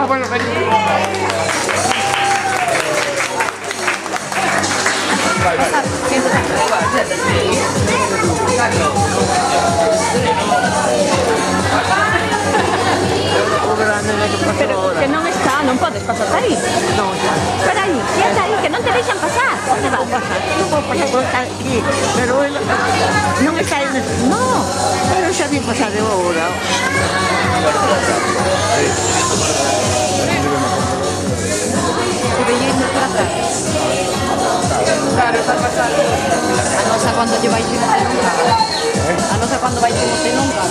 Ah, bueno, vení. Pero que non está, non podes pasar aí. Non, xa. Espera aí, quédate aí, que non te deixan pasar. Onde vas? Non vou pasar por aquí, pero el non está aí. No, Pero xa vi pasar de hora. que veñéis na plaza. Claro, está pasando. A nosa cando lle vai nunca. A nosa cando vai nunca.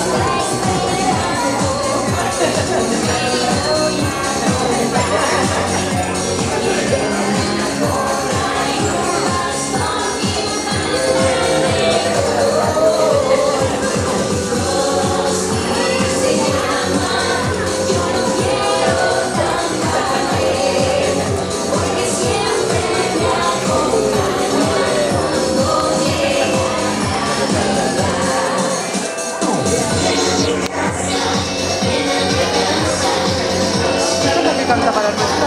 ¿Cómo que canta para el